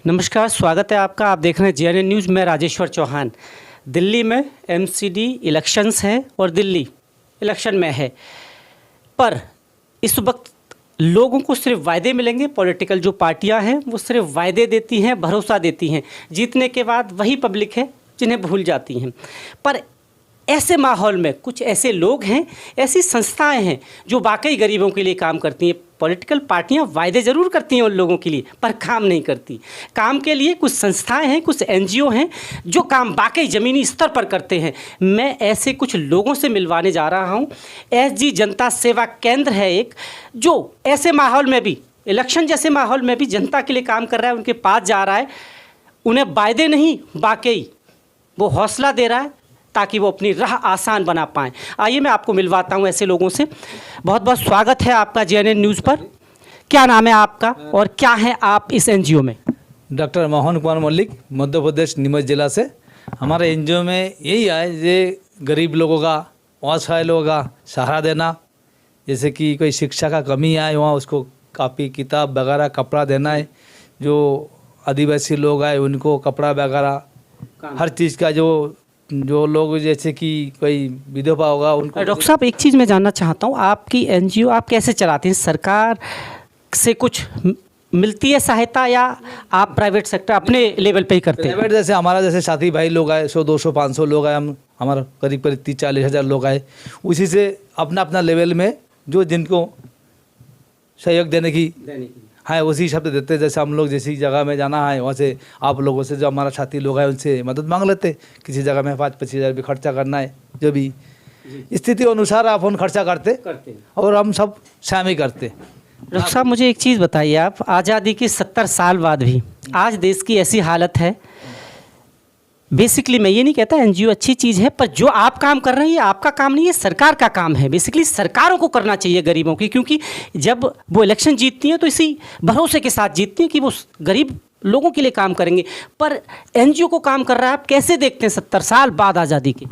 नमस्कार, स्वागत है आपका। आप देख रहे हैं जेएनएन न्यूज़। मैं राजेश्वर चौहान। दिल्ली में एमसीडी इलेक्शंस है और दिल्ली इलेक्शन में है, पर इस वक्त लोगों को सिर्फ वायदे मिलेंगे। पॉलिटिकल जो पार्टियां हैं वो सिर्फ वायदे देती हैं, भरोसा देती हैं। जीतने के बाद वही पब्लिक है जिन्हें भूल जाती हैं। पर ऐसे माहौल में कुछ ऐसे लोग हैं, ऐसी संस्थाएं हैं जो वाकई गरीबों के लिए काम करती हैं। पॉलिटिकल पार्टियां वायदे ज़रूर करती हैं उन लोगों के लिए, पर काम नहीं करती। काम के लिए कुछ संस्थाएं हैं, कुछ एनजीओ हैं जो काम वाकई ज़मीनी स्तर पर करते हैं। मैं ऐसे कुछ लोगों से मिलवाने जा रहा हूं। एसजी जनता सेवा केंद्र है एक, जो ऐसे माहौल में भी, इलेक्शन जैसे माहौल में भी जनता के लिए काम कर रहा है। उनके पास जा रहा है, उन्हें वायदे नहीं वाकई वो हौसला दे रहा है ताकि वो अपनी राह आसान बना पाएँ। आइए मैं आपको मिलवाता हूँ ऐसे लोगों से। बहुत बहुत स्वागत है आपका जेएनएन न्यूज़ पर। क्या नाम है आपका और क्या है आप इस एनजीओ में? डॉक्टर मोहन कुमार मल्लिक, मध्य प्रदेश नीमच जिला से। हमारे एनजीओ में यही है, ये गरीब लोगों का, असहाय लोगों का सहारा देना। जैसे कि कोई शिक्षा का कमी आए वहाँ उसको कापी किताब वगैरह कपड़ा देना है। जो आदिवासी लोग आए उनको कपड़ा वगैरह हर चीज़ का, जो लोग जैसे कि कोई विधवा होगा उनको। डॉक्टर साहब, एक चीज़ मैं जानना चाहता हूँ, आपकी एनजीओ आप कैसे चलाते हैं? सरकार से कुछ मिलती है सहायता या आप प्राइवेट सेक्टर अपने लेवल पे ही करते हैं? प्राइवेट जैसे हमारा जैसे साथी भाई लोग आए, 100 200 500 लोग आए, हमारा करीब 30-40 हज़ार लोग आए। उसी से अपना अपना लेवल में जो जिनको सहयोग देने की हाँ उसी शब्द देते। जैसे हम लोग जैसी जगह में जाना है वहाँ से आप लोगों से, जो हमारा साथी लोग हैं उनसे मदद मांग लेते। किसी जगह में 5-25 हज़ार भी खर्चा करना है, जो भी स्थिति अनुसार आप उन खर्चा करते और हम सब शामिल करते। डॉक्टर साहब, मुझे एक चीज़ बताइए, आप आज़ादी के 70 साल बाद भी आज देश की ऐसी हालत है। बेसिकली मैं ये नहीं कहता एनजीओ अच्छी चीज़ है, पर जो आप काम कर रहे हैं ये आपका काम नहीं है, सरकार का काम है। बेसिकली सरकारों को करना चाहिए गरीबों की, क्योंकि जब वो इलेक्शन जीतती हैं तो इसी भरोसे के साथ जीतती हैं कि वो गरीब लोगों के लिए काम करेंगे। पर एनजीओ को काम कर रहा है, आप कैसे देखते हैं 70 साल बाद आज़ादी के?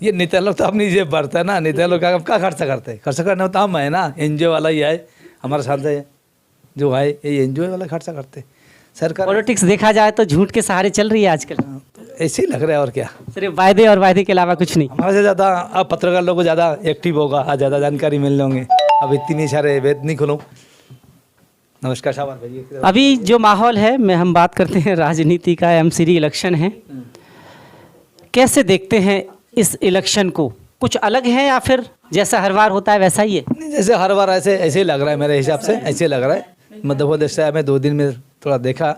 ये नेता लोग तो अपनी जेब भरता है ना, नेता लोग क्या खर्चा करते हैं? खर्चा करना तो हम है ना, एनजीओ वाला ही है हमारे साथ है, जो है ये एनजीओ वाला खर्चा करते। सरकार पॉलिटिक्स देखा जाए तो झूठ के सहारे चल रही है आजकल। ऐसे ही लग रहा है, और क्या, सिर्फ वायदे और वायदे के अलावा कुछ नहीं। हमारे से ज़्यादा अब पत्रकार लोगों को ज़्यादा एक्टिव होगा, आज ज़्यादा जानकारी मिल होंगे। अब इतनी सारे वेद नहीं खोलूँ। नमस्कार साहब। अभी जो माहौल है, मैं हम बात करते हैं राजनीति का, एमसीडी इलेक्शन है। कैसे देखते हैं इस इलेक्शन को? कुछ अलग है या फिर जैसा हर बार होता है वैसा ही है? नहीं, जैसे हर बार ऐसे ही लग रहा है, मेरे हिसाब से ऐसे लग रहा है। मध्य प्रदेश से मैं 2 दिन में थोड़ा देखा,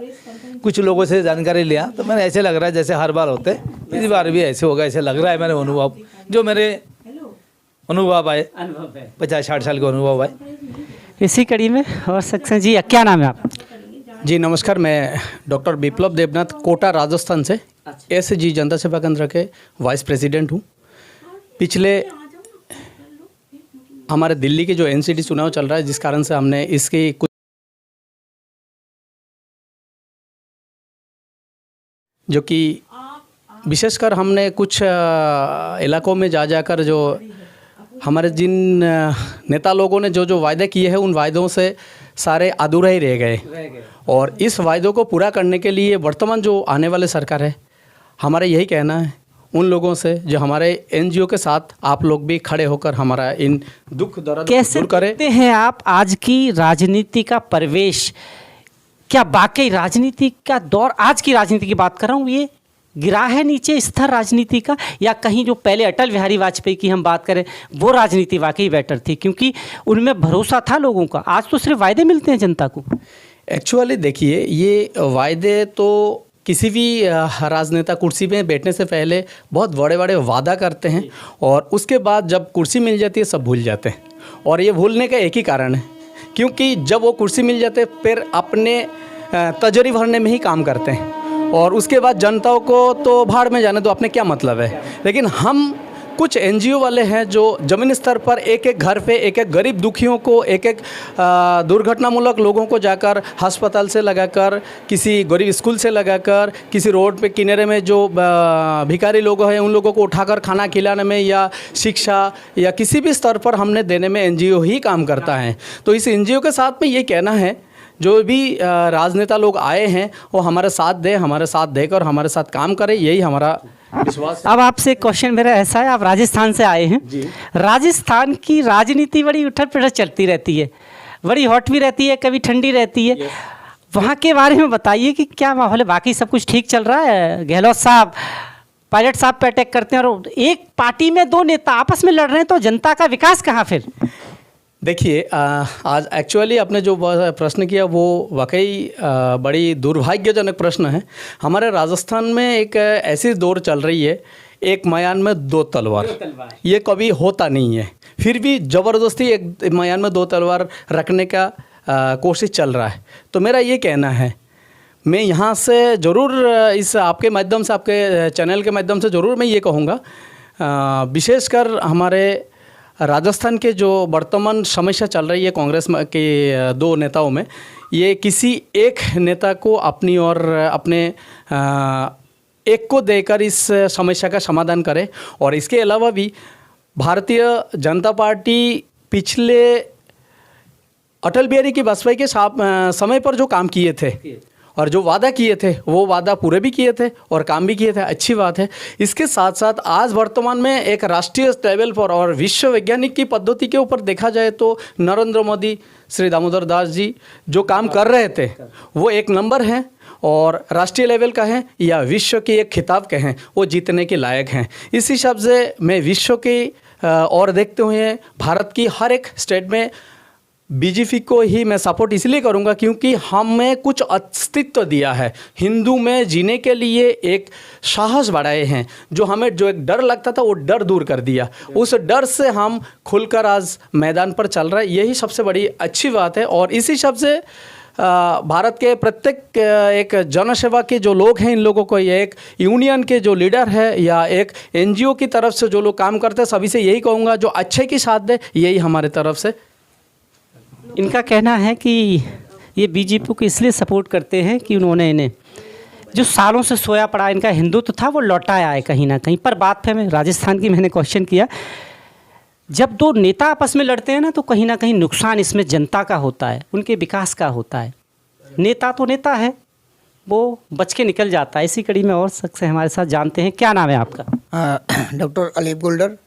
कुछ लोगों से जानकारी लिया, तो मैंने ऐसे लग रहा है जैसे हर बार होते, इस बार भी ऐसे होगा, ऐसे लग रहा है। मेरे अनुभव, जो मेरे अनुभव आए, 50-60 साल के अनुभव आए। इसी कड़ी में और सक्सेस जी, क्या नाम है आप? जी नमस्कार, मैं डॉक्टर विप्लव देवनाथ, कोटा राजस्थान से एसजी जनता सेवा केंद्र के वाइस प्रेसिडेंट हूँ। पिछले हमारे दिल्ली के जो एनसीडी चुनाव चल रहा है, जिस कारण से हमने इसकी कुछ जो कि विशेषकर हमने कुछ इलाकों में जाकर जो हमारे जिन नेता लोगों ने जो वायदे किए हैं, उन वायदों से सारे अधूरे ही रह गए। और इस वायदों को पूरा करने के लिए वर्तमान जो आने वाले सरकार है, हमारा यही कहना है उन लोगों से जो हमारे एनजीओ के साथ आप लोग भी खड़े होकर हमारा इन दुख दर्द कैसे दूर करें। देखते हैं आप आज की राजनीति का परिवेश? क्या वाकई राजनीति का दौर, आज की राजनीति की बात कर रहा हूँ, ये गिरा है नीचे स्तर राजनीति का, या कहीं जो पहले अटल बिहारी वाजपेयी की हम बात करें वो राजनीति वाकई बेटर थी, क्योंकि उनमें भरोसा था लोगों का? आज तो सिर्फ वायदे मिलते हैं जनता को। एक्चुअली देखिए, ये वायदे तो किसी भी राजनेता कुर्सी में बैठने से पहले बहुत बड़े बड़े वादा करते हैं, और उसके बाद जब कुर्सी मिल जाती है सब भूल जाते हैं। और ये भूलने का एक ही कारण है, क्योंकि जब वो कुर्सी मिल जाते फिर अपने तजरी भरने में ही काम करते हैं, और उसके बाद जनताओं को तो भाड़ में जाने दो, अपने क्या मतलब है। लेकिन हम कुछ एनजीओ वाले हैं जो ज़मीनी स्तर पर एक एक घर पे एक एक गरीब दुखियों को, एक एक दुर्घटनामूलक लोगों को जाकर अस्पताल से लगाकर, किसी गरीब स्कूल से लगाकर, किसी रोड पे किनारे में जो भिखारी लोग हैं उन लोगों को उठाकर खाना खिलाने में या शिक्षा या किसी भी स्तर पर हमने देने में एनजीओ ही काम करता है। तो इस एनजीओ के साथ में ये कहना है जो भी राजनेता लोग आए हैं वो हमारे साथ दें, हमारे साथ देकर हमारे साथ काम करें, यही हमारा विश्वास है। अब आपसे एक क्वेश्चन मेरा ऐसा है, आप राजस्थान से आए हैं जी। राजस्थान की राजनीति बड़ी उठक पटक चलती रहती है, बड़ी हॉट भी रहती है, कभी ठंडी रहती है। वहाँ के बारे में बताइए कि क्या माहौल है, बाकी सब कुछ ठीक चल रहा है? गहलोत साहब पायलट साहब पे अटैक करते हैं और एक पार्टी में दो नेता आपस में लड़ रहे हैं, तो जनता का विकास कहाँ फिर? देखिए आज एक्चुअली आपने जो प्रश्न किया वो वाकई बड़ी दुर्भाग्यजनक प्रश्न है। हमारे राजस्थान में एक ऐसी दौर चल रही है, एक मयान में दो तलवार। ये कभी होता नहीं है, फिर भी ज़बरदस्ती एक मयान में दो तलवार रखने का कोशिश चल रहा है। तो मेरा ये कहना है, मैं यहाँ से ज़रूर इस आपके माध्यम से, आपके चैनल के माध्यम से ज़रूर मैं ये कहूँगा, विशेषकर हमारे राजस्थान के जो वर्तमान समस्या चल रही है कांग्रेस के दो नेताओं में, ये किसी एक नेता को अपनी और अपने एक को देकर इस समस्या का समाधान करे। और इसके अलावा भी भारतीय जनता पार्टी पिछले अटल बिहारी की वाजपेयी के समय पर जो काम किए थे और जो वादा किए थे वो वादा पूरे भी किए थे और काम भी किए थे, अच्छी बात है। इसके साथ साथ आज वर्तमान में एक राष्ट्रीय लेवल पर और विश्व वैज्ञानिक की पद्धति के ऊपर देखा जाए तो नरेंद्र मोदी, श्री दामोदर दास जी जो काम कर रहे थे वो एक नंबर हैं और राष्ट्रीय लेवल का है या विश्व की एक खिताब के हैं, वो जीतने के लायक हैं। इस हिसाब से मैं विश्व की और देखते हुए भारत की हर एक स्टेट में बीजेपी को ही मैं सपोर्ट इसलिए करूंगा क्योंकि हमें कुछ अस्तित्व दिया है, हिंदू में जीने के लिए एक साहस बढ़ाए हैं, जो हमें जो एक डर लगता था वो डर दूर कर दिया। उस डर से हम खुलकर आज मैदान पर चल रहे हैं, यही सबसे बड़ी अच्छी बात है। और इसी हिसाब से भारत के प्रत्येक एक जनसेवा के जो लोग हैं, इन लोगों को ये एक यूनियन के जो लीडर है या एक एनजीओ की तरफ से जो लोग काम करते हैं, सभी से यही कहूँगा जो अच्छे की साथ दे, यही हमारे तरफ से। इनका कहना है कि ये बीजेपी को इसलिए सपोर्ट करते हैं कि उन्होंने इन्हें जो सालों से सोया पड़ा इनका हिंदुत्व था वो लौटाया है कहीं ना कहीं। पर बात है, मैं राजस्थान की मैंने क्वेश्चन किया, जब दो नेता आपस में लड़ते हैं ना तो कहीं ना कहीं नुकसान इसमें जनता का होता है, उनके विकास का होता है। नेता तो नेता है, वो बच के निकल जाता है। इसी कड़ी में और शख्स है हमारे साथ, जानते हैं। क्या नाम है आपका? डॉक्टर अलीफ गोल्डर,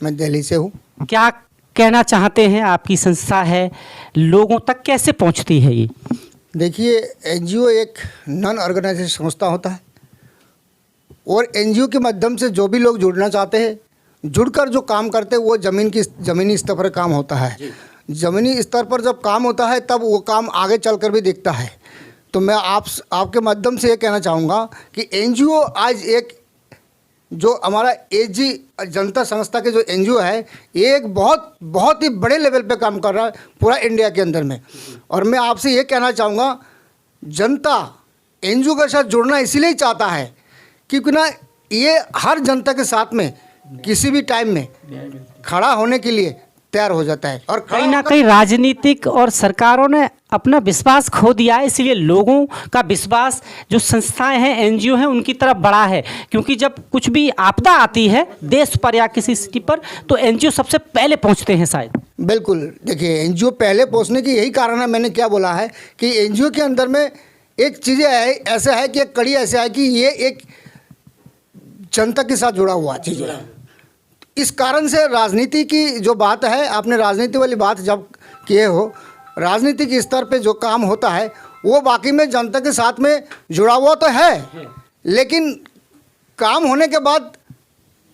मैं दिल्ली से हूँ। क्या कहना चाहते हैं, आपकी संस्था है, लोगों तक कैसे पहुंचती है ये? देखिए, एनजीओ एक नॉन ऑर्गेनाइजेशन संस्था होता है और एनजीओ के माध्यम से जो भी लोग जुड़ना चाहते हैं, जुड़कर जो काम करते हैं वो ज़मीनी स्तर पर काम होता है। ज़मीनी स्तर पर जब काम होता है तब वो काम आगे चलकर भी दिखता है। तो मैं आपके माध्यम से ये कहना चाहूँगा कि एनजीओ आज एक जो हमारा एजी जनता संस्था के जो एनजीओ है, ये एक बहुत ही बड़े लेवल पे काम कर रहा है पूरा इंडिया के अंदर में। और मैं आपसे ये कहना चाहूँगा, जनता एनजीओ के साथ जुड़ना इसीलिए चाहता है क्योंकि ना ये हर जनता के साथ में किसी भी टाइम में खड़ा होने के लिए तैयार हो जाता है। और कहीं ना कहीं राजनीतिक और सरकारों ने अपना विश्वास खो दिया है, इसीलिए लोगों का विश्वास जो संस्थाएं हैं, एनजीओ हैं, उनकी तरफ बढ़ा है। क्योंकि जब कुछ भी आपदा आती है देश पर या किसी सिटी पर तो एनजीओ सबसे पहले पहुंचते हैं शायद। बिल्कुल, देखिए एनजीओ पहले पहुंचने की यही कारण है। मैंने क्या बोला है कि एनजीओ के अंदर में एक चीज़ें ऐसा है कि एक कड़ी ऐसा है कि ये एक जनता के साथ जुड़ा हुआ चीज़ है। इस कारण से राजनीति की जो बात है, आपने राजनीति वाली बात जब किए हो, राजनीतिक स्तर पे जो काम होता है वो बाकी में जनता के साथ में जुड़ा हुआ तो है, लेकिन काम होने के बाद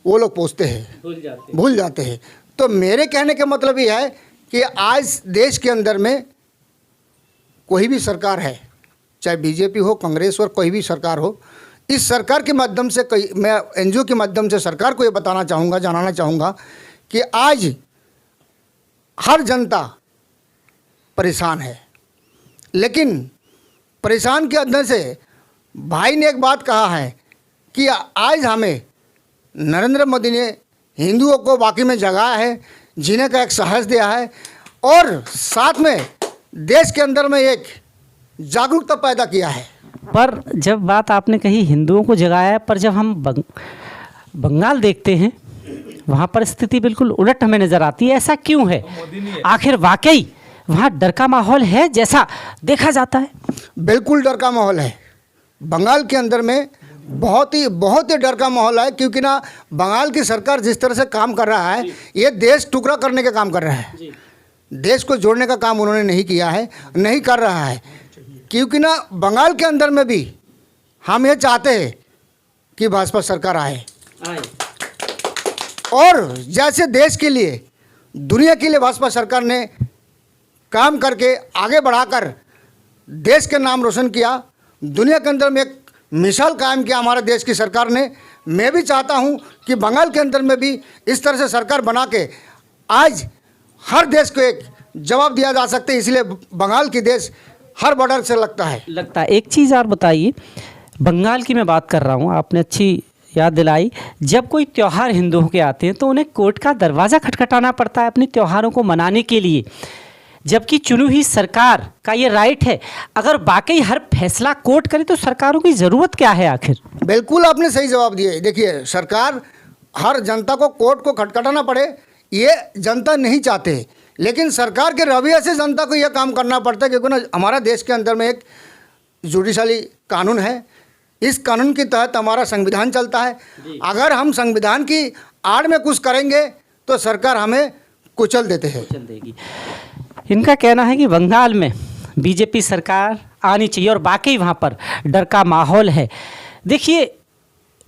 वो लोग पहुँचते हैं, भूल जाते हैं। तो मेरे कहने का मतलब ये है कि आज देश के अंदर में कोई भी सरकार है, चाहे बीजेपी हो, कांग्रेस हो, कोई भी सरकार हो, इस सरकार के माध्यम से मैं एनजीओ के माध्यम से सरकार को ये बताना चाहूँगा, जानना चाहूँगा कि आज हर जनता परेशान है। लेकिन परेशान के अंदर से भाई ने एक बात कहा है कि आज हमें नरेंद्र मोदी ने हिंदुओं को बाकी में जगाया है, जीने का एक साहस दिया है और साथ में देश के अंदर में एक जागरूकता पैदा किया है। पर जब बात आपने कही हिंदुओं को जगाया है, पर जब हम बंगाल देखते हैं वहाँ पर स्थिति बिल्कुल उलट हमें नज़र आती है। ऐसा क्यों है? आखिर वाकई वहाँ डर का माहौल है जैसा देखा जाता है? बिल्कुल डर का माहौल है। बंगाल के अंदर में बहुत ही डर का माहौल है, क्योंकि ना बंगाल की सरकार जिस तरह से काम कर रहा है, ये देश टुकड़ा करने का काम कर रहा है। देश को जोड़ने का काम उन्होंने नहीं किया है, नहीं कर रहा है। क्योंकि ना बंगाल के अंदर में भी हम ये चाहते हैं कि भाजपा सरकार आए और जैसे देश के लिए, दुनिया के लिए भाजपा सरकार ने काम करके आगे बढ़ाकर देश के नाम रोशन किया, दुनिया के अंदर में एक मिसाल कायम किया हमारे देश की सरकार ने। मैं भी चाहता हूं कि बंगाल के अंदर में भी इस तरह से सरकार बना के आज हर देश को एक जवाब दिया जा सकता है। इसलिए बंगाल की देश हर बॉर्डर से लगता है। एक चीज़ और बताइए, बंगाल की मैं बात कर रहा हूँ, आपने अच्छी याद दिलाई। जब कोई त्यौहार हिंदुओं के आते हैं तो उन्हें कोर्ट का दरवाज़ा खटखटाना पड़ता है अपने त्योहारों को मनाने के लिए, जबकि चुनी हुई सरकार का ये राइट है। अगर वाकई हर फैसला कोर्ट करे तो सरकारों की ज़रूरत क्या है आखिर? बिल्कुल आपने सही जवाब दिया। देखिए, सरकार हर जनता को कोर्ट को खटखटाना पड़े ये जनता नहीं चाहते, लेकिन सरकार के रवैये से जनता को यह काम करना पड़ता है। क्योंकि ना हमारा देश के अंदर में एक जुडिशली कानून है, इस कानून के तहत हमारा संविधान चलता है। अगर हम संविधान की आड़ में कुछ करेंगे तो सरकार हमें कुचल देते हैं। इनका कहना है कि बंगाल में बीजेपी सरकार आनी चाहिए और वाकई वहाँ पर डर का माहौल है। देखिए,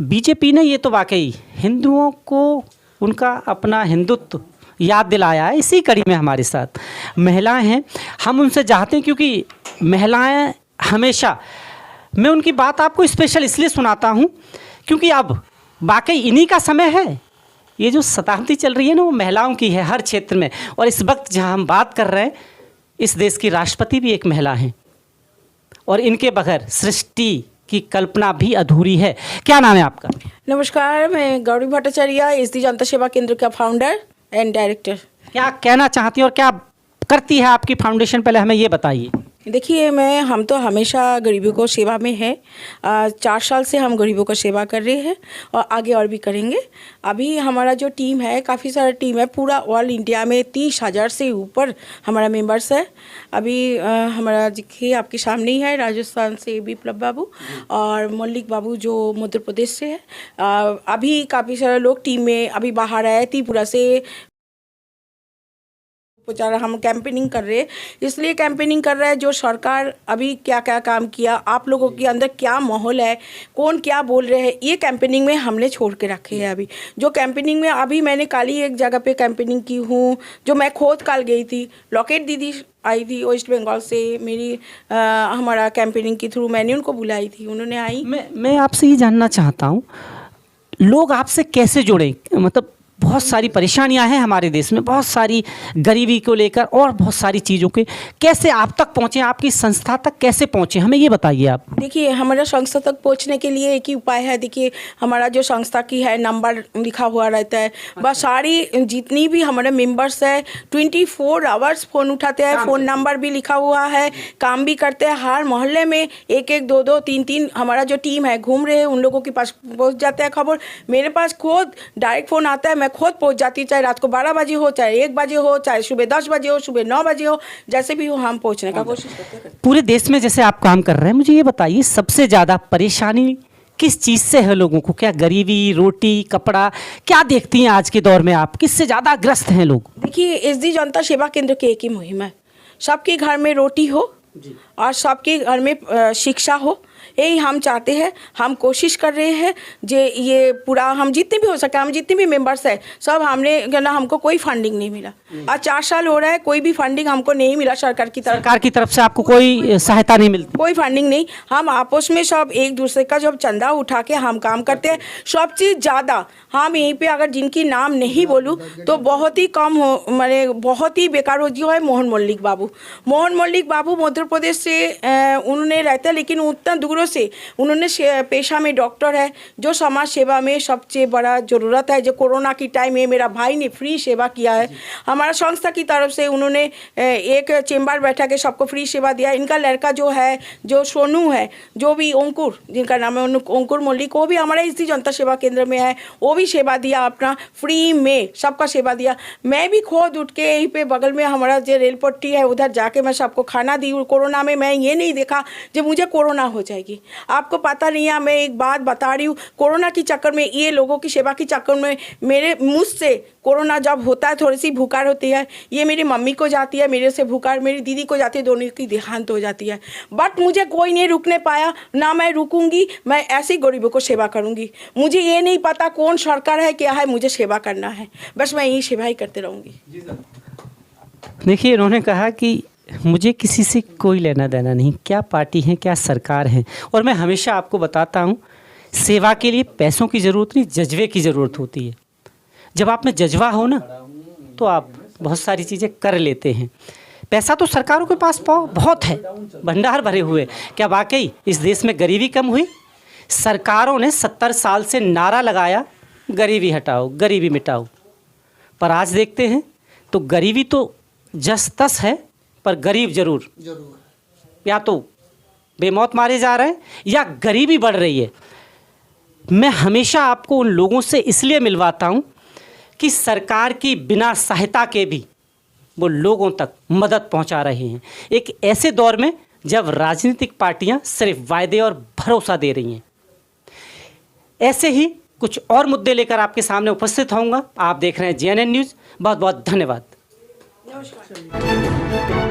बीजेपी ने ये तो वाकई हिंदुओं को उनका अपना हिंदुत्व याद दिलाया है। इसी कड़ी में हमारे साथ महिलाएं हैं, हम उनसे चाहते हैं, क्योंकि महिलाएं हमेशा, मैं उनकी बात आपको स्पेशल इसलिए सुनाता हूँ क्योंकि अब वाकई इन्हीं का समय है। ये जो शताब्दी चल रही है ना, वो महिलाओं की है हर क्षेत्र में। और इस वक्त जहाँ हम बात कर रहे हैं, इस देश की राष्ट्रपति भी एक महिला हैं और इनके बगैर सृष्टि की कल्पना भी अधूरी है। क्या नाम है आपका? नमस्कार, मैं गौरी भट्टाचार्य, SD जनता सेवा केंद्र का फाउंडर एंड डायरेक्टर। क्या कहना चाहती है और क्या करती है आपकी फाउंडेशन, पहले हमें ये बताइए। देखिए, हम तो हमेशा गरीबों को सेवा में है। 4 साल से हम गरीबों को सेवा कर रहे हैं और आगे और भी करेंगे। अभी हमारा जो टीम है, काफ़ी सारा टीम है, पूरा ऑल इंडिया में 30,000 से ऊपर हमारा मेंबर्स है। अभी हमारा देखिए आपके सामने ही है, राजस्थान से विप्लव बाबू और मल्लिक बाबू जो मध्य प्रदेश से है। अभी काफ़ी सारे लोग टीम में अभी बाहर आए, त्रिपुरा से हम कैंपेनिंग कर रहे हैं। इसलिए कैंपेनिंग कर रहा है जो सरकार अभी क्या क्या काम किया, आप लोगों के अंदर क्या माहौल है, कौन क्या बोल रहे हैं, ये कैंपेनिंग में हमने छोड़ के रखे हैं। अभी जो कैंपेनिंग में अभी मैंने कल ही एक जगह पे कैंपेनिंग की हूँ, जो मैं खुद कल गई थी। लॉकेट दीदी आई थी वेस्ट बंगाल से, मेरी हमारा कैंपेनिंग के थ्रू मैंने उनको बुलाई थी, उन्होंने आई। मैं आपसे ये जानना चाहता हूँ, लोग आपसे कैसे जुड़े? मतलब बहुत सारी परेशानियां हैं हमारे देश में, बहुत सारी गरीबी को लेकर और बहुत सारी चीज़ों के, कैसे आप तक पहुँचे, आपकी संस्था तक कैसे पहुँचे, हमें ये बताइए आप। देखिए, हमारा संस्था तक पहुंचने के लिए एक ही उपाय है। देखिए, हमारा जो संस्था की है नंबर लिखा हुआ रहता है, बस सारी जितनी भी हमारे मेंबर्स है 24 आवर्स फ़ोन उठाते हैं, फ़ोन नंबर भी लिखा हुआ है, काम भी करते हैं। हर मोहल्ले में 1-1, 2-2, 3-3 हमारा जो टीम है घूम रहे हैं, उन लोगों के पास पहुँच जाते हैं खबर। मेरे पास खुद डायरेक्ट फ़ोन आता है, मैं खुद पहुंच जाती, चाहे रात को 12 बजे हो, चाहे 1 बजे हो, चाहे सुबह 10 बजे हो, सुबह 9 बजे हो, जैसे भी हो हम पहुंचने का कोशिश करते हैं। पूरे देश में जैसे आप काम कर रहे हैं, मुझे ये बताइए सबसे ज़्यादा परेशानी किस चीज़ से है लोगों को? क्या गरीबी, रोटी, कपड़ा, क्या देखती हैं आज के दौर में आप, किससे ज़्यादा ग्रस्त हैं लोग? देखिए, SD जनता सेवा केंद्र की एक ही मुहिम है, सबके घर में रोटी हो और सबके घर में शिक्षा हो, यही हम चाहते हैं। हम कोशिश कर रहे हैं जे ये पूरा हम जितने भी हो सके, हम जितने भी मेंबर्स हैं सब हमने ना, हमको कोई फंडिंग नहीं मिला। आज 4 साल हो रहा है, कोई भी फंडिंग हमको नहीं मिला सरकार की तरफ से। आपको कोई सहायता नहीं मिलती? कोई फंडिंग नहीं। हम आपस में सब एक दूसरे का जब चंदा उठा के हम काम करते हैं। सब चीज़ ज़्यादा हम यहीं पे अगर जिनकी नाम नहीं बोलूँ तो बहुत ही कम हो, मैंने बहुत ही बेकार हो जो है मोहन मल्लिक बाबू। मोहन मल्लिक बाबू मध्य प्रदेश से उन्होंने रहते हैं, लेकिन उतना दूर से उन्होंने पेशा में डॉक्टर है, जो समाज सेवा में सबसे बड़ा ज़रूरत है। जो कोरोना की टाइम में मेरा भाई ने फ्री सेवा किया है, हमारा संस्था की तरफ से उन्होंने एक चेम्बर बैठा के सबको फ्री सेवा दिया। इनका लड़का जो है, जो सोनू है, जो भी अंकुर, जिनका नाम है अंकुर मल्लिक, वो भी हमारे इसी जनता सेवा केंद्र में है, वो भी सेवा दिया अपना फ्री में, सबका सेवा दिया। मैं भी खुद उठ के यहीं पे बगल में हमारा जो रेल पट्टी है उधर जाके मैं सबको खाना दी। कोरोना में मैं ये नहीं देखा जब मुझे कोरोना हो जाएगी। आपको पता नहीं है, मैं एक बात बता रही हूँ, कोरोना के चक्कर में, ये लोगों की सेवा के चक्कर में मेरे मुझसे कोरोना जब होता है, थोड़ी सी भूखार होती है, ये मेरी मम्मी को जाती है, मेरे से भूखार मेरी दीदी को जाती है, दोनों की देहांत हो जाती है। बट मुझे कोई नहीं रुकने पाया, ना मैं रुकूंगी। मैं ऐसे ही गरीबों को सेवा करूंगी। मुझे ये नहीं पता कौन सरकार है, क्या है, मुझे सेवा करना है, बस मैं यही सेवा ही करते रहूंगी। देखिए, इन्होंने कहा कि मुझे किसी से कोई लेना देना नहीं, क्या पार्टी है, क्या सरकार है। और मैं हमेशा आपको बताता हूँ, सेवा के लिए पैसों की ज़रूरत नहीं, जज्बे की ज़रूरत होती है। जब आप में जज्बा हो ना, तो आप बहुत सारी चीज़ें कर लेते हैं। पैसा तो सरकारों के पास बहुत है, भंडार भरे हुए। क्या वाकई इस देश में गरीबी कम हुई? सरकारों ने 70 साल से नारा लगाया, गरीबी हटाओ, गरीबी मिटाओ, पर आज देखते हैं तो गरीबी तो जस तस है, पर गरीब जरूर या तो बेमौत मारे जा रहे हैं या गरीबी बढ़ रही है। मैं हमेशा आपको उन लोगों से इसलिए मिलवाता हूं कि सरकार की बिना सहायता के भी वो लोगों तक मदद पहुंचा रहे हैं, एक ऐसे दौर में जब राजनीतिक पार्टियां सिर्फ वायदे और भरोसा दे रही हैं। ऐसे ही कुछ और मुद्दे लेकर आपके सामने उपस्थित होऊंगा। आप देख रहे हैं JNN न्यूज़। बहुत बहुत धन्यवाद। नमस्कार।